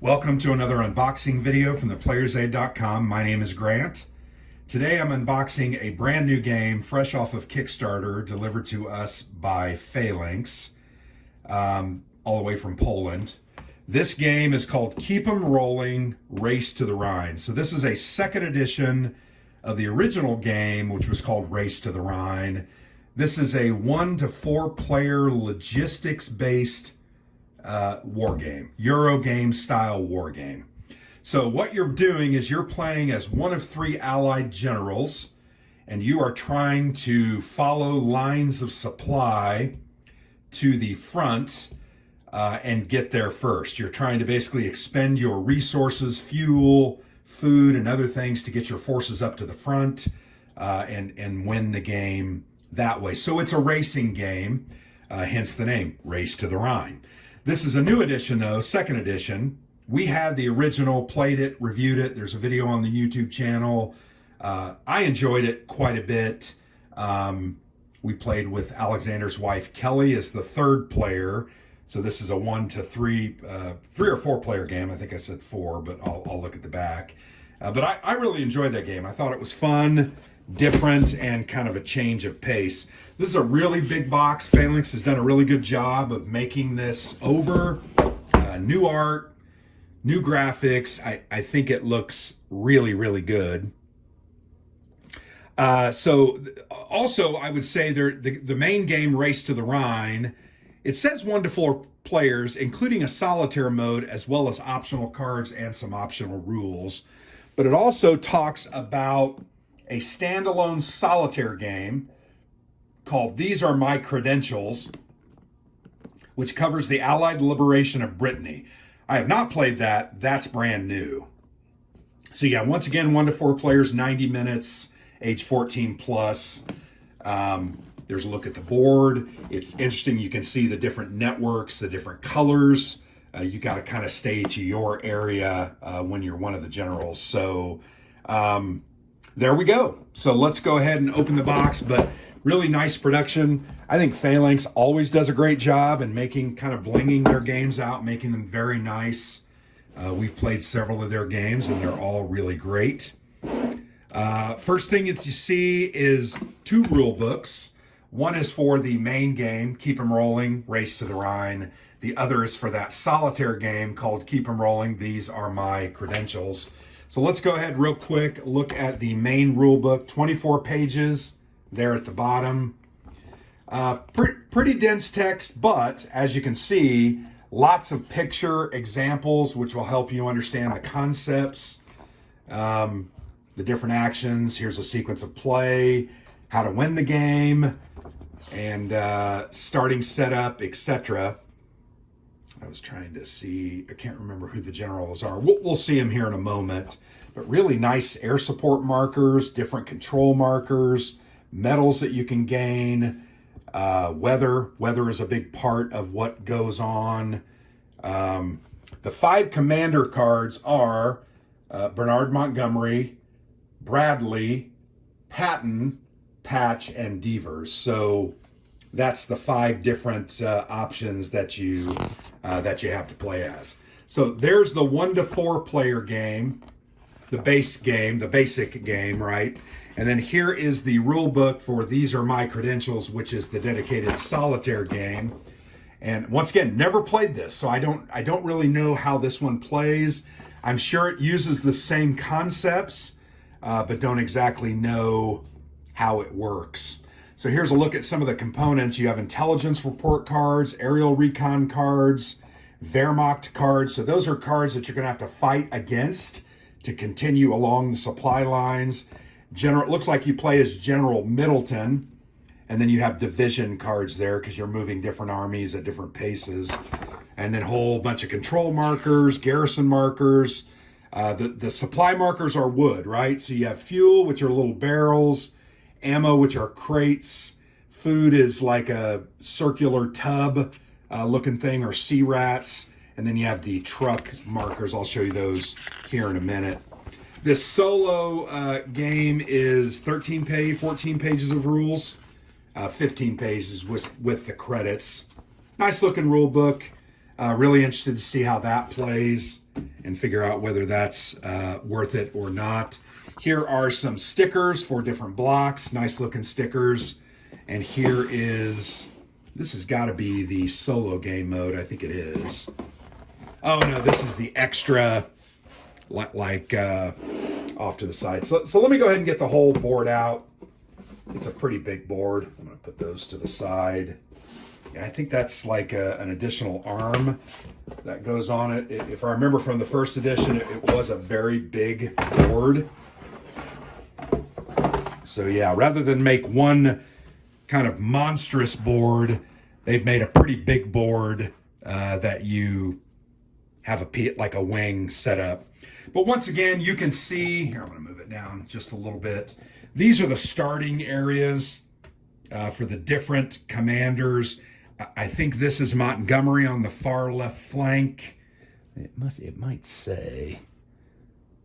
Welcome to another unboxing video from theplayersaid.com. My name is Grant. Today I'm unboxing a brand new game fresh off of Kickstarter delivered to us by PHALANX, all the way from Poland. This game is called Keep 'em Rolling, Race to the Rhine. So this is a second edition of the original game, which was called Race to the Rhine. This is a 1 to 4 player logistics-based war game, Euro game style war game. So what you're doing is you're playing as one of 3 allied generals, and you are trying to follow lines of supply to the front and get there first. You're trying to basically expend your resources, fuel, food, and other things to get your forces up to the front and win the game that way. So it's a racing game, hence the name, Race to the Rhine. This is a new edition though, second edition. We had the original, played it, reviewed it. There's a video on the YouTube channel. I enjoyed it quite a bit. We played with Alexander's wife, Kelly, as the third player. So this is a 1 to 3, 3 or 4 player game. I think I said 4, but I'll look at the back. But I really enjoyed that game. I thought it was fun, different, and kind of a change of pace. This is a really big box. PHALANX has done a really good job of making this over. New art, new graphics. I think it looks really, really good. So also I would say the main game, Race to the Rhine, it says 1 to 4 players, including a solitaire mode, as well as optional cards and some optional rules. But it also talks about a standalone solitaire game called These Are My Credentials, which covers the Allied liberation of Brittany. I have not played that. That's brand new. So yeah, once again, 1 to 4 players, 90 minutes, age 14 plus. There's a look at the board. It's interesting. You can see the different networks, the different colors. You got to kind of stay to your area when you're one of the generals. So there we go. So let's go ahead and open the box. But really nice production. I think PHALANX always does a great job in making, kind of blinging their games out, making them very nice. We've played several of their games and they're all really great. First thing that you see is 2 rule books. One is for the main game, Keep 'em Rolling, Race to the Rhine. The other is for that solitaire game called Keep 'em Rolling, These Are My Credentials. So let's go ahead real quick, look at the main rule book, 24 pages there at the bottom. Pretty dense text, but as you can see, lots of picture examples, which will help you understand the concepts, the different actions. Here's a sequence of play, how to win the game, and starting setup, etc. I was trying to see, I can't remember who the generals are. We'll see them here in a moment. But really nice air support markers, different control markers, medals that you can gain, weather. Weather is a big part of what goes on. The 5 commander cards are Bernard Montgomery, Bradley, Patton, Patch, and Devers. So that's the 5 different options that you have to play as. So there's the 1 to 4 player game, the basic game, right? And then here is the rule book for These Are My Credentials, which is the dedicated solitaire game. And once again, never played this, so I don't really know how this one plays. I'm sure it uses the same concepts, but don't exactly know how it works. So here's a look at some of the components. You have intelligence report cards, aerial recon cards, Wehrmacht cards. So those are cards that you're going to have to fight against to continue along the supply lines. It looks like you play as General Middleton, and then you have division cards there because you're moving different armies at different paces. And then a whole bunch of control markers, garrison markers. The supply markers are wood, right? So you have fuel, which are little barrels, ammo, which are crates. Food is like a circular tub looking thing, or sea rats. And then you have the truck markers. I'll show you those here in a minute. This solo game is 14 pages of rules, 15 pages with the credits. Nice looking rule book. Really interested to see how that plays and figure out whether that's worth it or not. Here are some stickers for different blocks, nice looking stickers. And here is, this has got to be the solo game mode, I think it is. Oh no, this is the extra, like off to the side. So let me go ahead and get the whole board out. It's a pretty big board. I'm going to put those to the side. Yeah, I think that's like an additional arm that goes on it. If I remember from the first edition, it was a very big board. So yeah, rather than make one kind of monstrous board, they've made a pretty big board that you have like a wing set up. But once again, you can see, here I'm going to move it down just a little bit. These are the starting areas for the different commanders. I think this is Montgomery on the far left flank. It might say,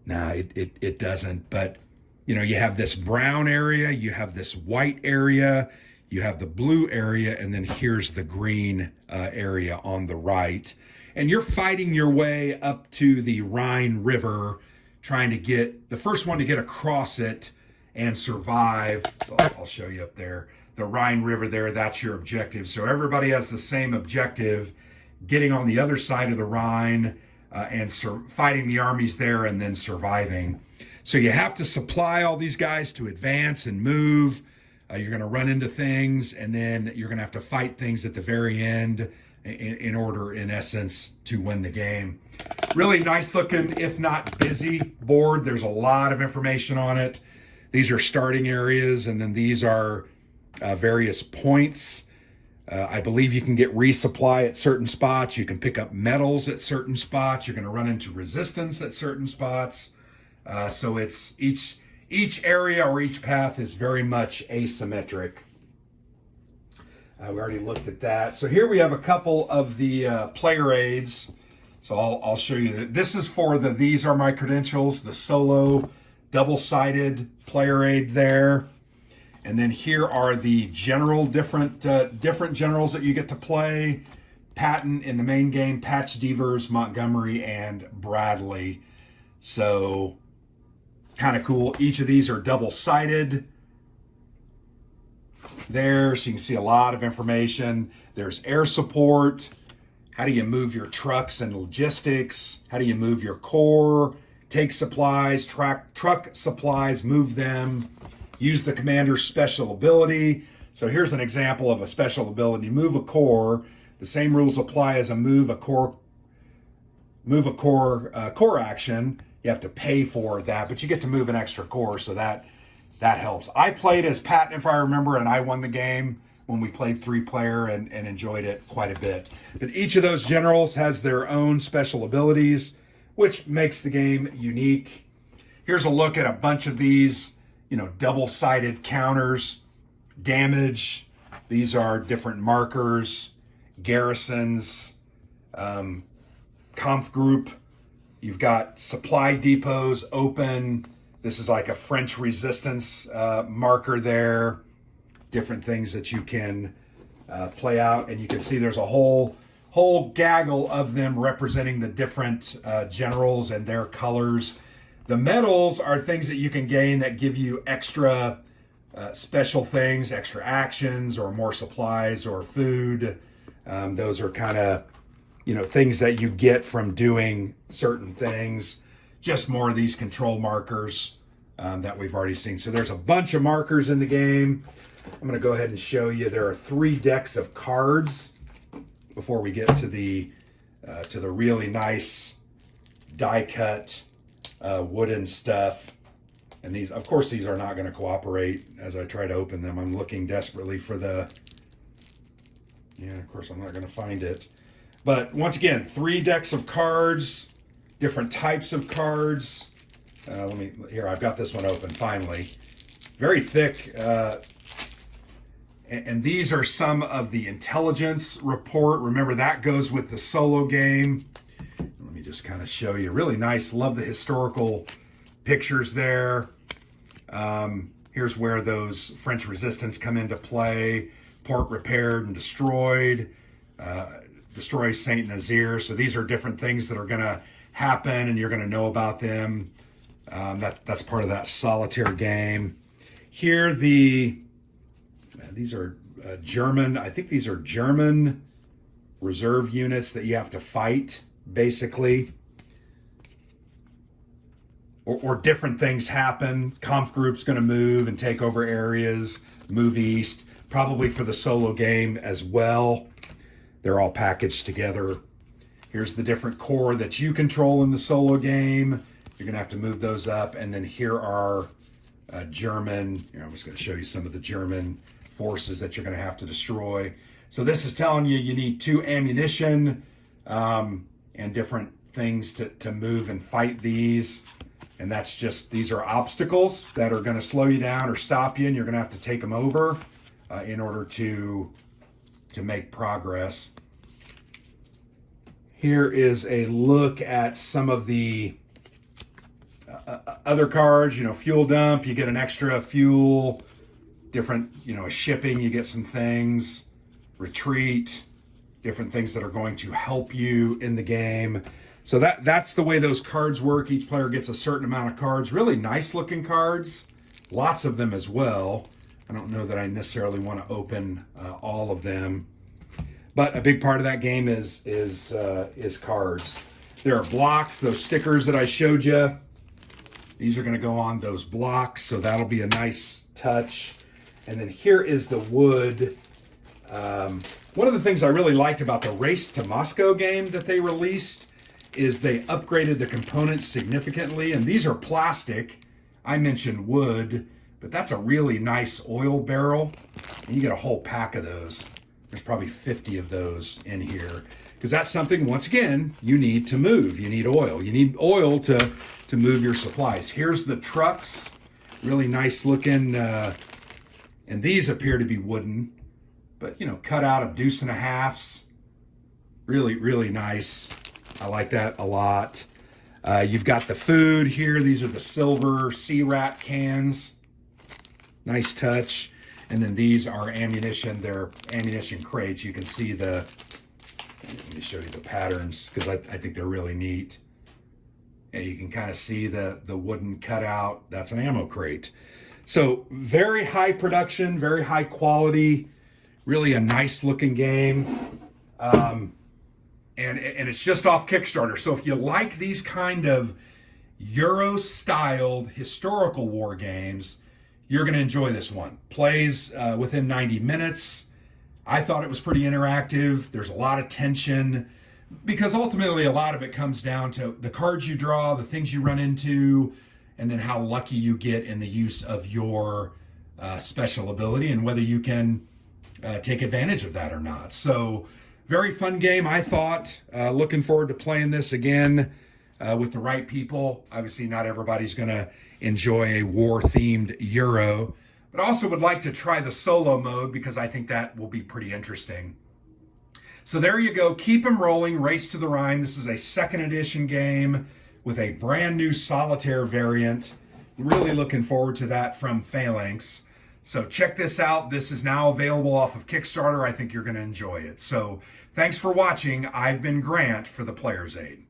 no, it doesn't, but you know, you have this brown area, you have this white area, you have the blue area, and then here's the green area on the right. And you're fighting your way up to the Rhine River, trying to get the first one to get across it and survive. So I'll show you up there. The Rhine River there, that's your objective. So everybody has the same objective, getting on the other side of the Rhine and fighting the armies there and then surviving. So you have to supply all these guys to advance and move. You're going to run into things, and then you're going to have to fight things at the very end in order, in essence, to win the game. Really nice looking, if not busy, board. There's a lot of information on it. These are starting areas, and then these are various points. I believe you can get resupply at certain spots. You can pick up metals at certain spots. You're going to run into resistance at certain spots. So it's each area or each path is very much asymmetric. We already looked at that. So here we have a couple of the player aids. So I'll show you that. This is for these are my credentials, the solo double-sided player aid there. And then here are the different generals that you get to play. Patton in the main game, Patch Devers, Montgomery, and Bradley. So kind of cool. Each of these are double-sided there, so you can see a lot of information. There's air support. How do you move your trucks and logistics? How do you move your corps? Take supplies, truck supplies, move them. Use the commander's special ability. So here's an example of a special ability. Move a corps. The same rules apply as a move a corps action. You have to pay for that, but you get to move an extra corps, so that helps. I played as Patton, if I remember, and I won the game when we played 3-player and enjoyed it quite a bit. But each of those generals has their own special abilities, which makes the game unique. Here's a look at a bunch of these, double-sided counters, damage. These are different markers, garrisons, Kampf group. You've got supply depots open. This is like a French resistance marker there. Different things that you can play out, and you can see there's a whole gaggle of them representing the different generals and their colors. The medals are things that you can gain that give you extra special things, extra actions, or more supplies or food. Those are kind of things that you get from doing certain things. Just more of these control markers that we've already seen. So there's a bunch of markers in the game. I'm going to go ahead and show you. There are 3 decks of cards before we get to the really nice die-cut wooden stuff. And these, of course, these are not going to cooperate as I try to open them. I'm looking desperately for of course, I'm not going to find it. But once again, 3 decks of cards, different types of cards. Here, I've got this one open finally. Very thick. And these are some of the intelligence report. Remember, that goes with the solo game. Let me just kind of show you. Really nice. Love the historical pictures there. Here's where those French resistance come into play. Port repaired and destroyed. destroy Saint Nazir. So these are different things that are going to happen, and you're going to know about them. That's part of that solitaire game. Here, these are German. I think these are German reserve units that you have to fight, basically. Or different things happen. Kampfgroup's going to move and take over areas, move east, probably for the solo game as well. They're all packaged together. Here's the different corps that you control in the solo game. You're going to have to move those up. And then here are German, I'm just going to show you some of the German forces that you're going to have to destroy. So this is telling you need 2 ammunition and different things to move and fight these. And that's just, these are obstacles that are going to slow you down or stop you, and you're going to have to take them over in order to make progress. Here is a look at some of the other cards. Fuel dump, you get an extra fuel. Different, shipping, you get some things. Retreat, different things that are going to help you in the game. So that's the way those cards work. Each player gets a certain amount of cards. Really nice looking cards. Lots of them as well. I don't know that I necessarily want to open all of them. But a big part of that game is cards. There are blocks, those stickers that I showed you. These are going to go on those blocks, so that'll be a nice touch. And then here is the wood. One of the things I really liked about the Race to Moscow game that they released is they upgraded the components significantly, and these are plastic. I mentioned wood, but that's a really nice oil barrel, and you get a whole pack of those. There's probably 50 of those in here, because that's something, once again, you need to move. You need oil. You need oil to move your supplies. Here's the trucks, really nice looking, and these appear to be wooden, but cut out of deuce and a halves. Really, really nice. I like that a lot. You've got the food here. These are the silver sea rat cans. Nice touch. And then these are ammunition. They're ammunition crates. You can see let me show you the patterns, because I think they're really neat. And you can kind of see the wooden cutout. That's an ammo crate. So very high production, very high quality, really a nice looking game. And it's just off Kickstarter. So if you like these kind of Euro-styled historical war games, you're going to enjoy this one. Plays within 90 minutes. I thought it was pretty interactive. There's a lot of tension, because ultimately a lot of it comes down to the cards you draw, the things you run into, and then how lucky you get in the use of your special ability, and whether you can take advantage of that or not. So very fun game, I thought. Looking forward to playing this again with the right people. Obviously, not everybody's going to enjoy a war-themed Euro, but also would like to try the solo mode, because I think that will be pretty interesting. So there you go. Keep 'em rolling. Race to the Rhine. This is a 2nd edition game with a brand new solitaire variant. Really looking forward to that from PHALANX. So check this out. This is now available off of Kickstarter. I think you're going to enjoy it. So thanks for watching. I've been Grant for the Player's Aid.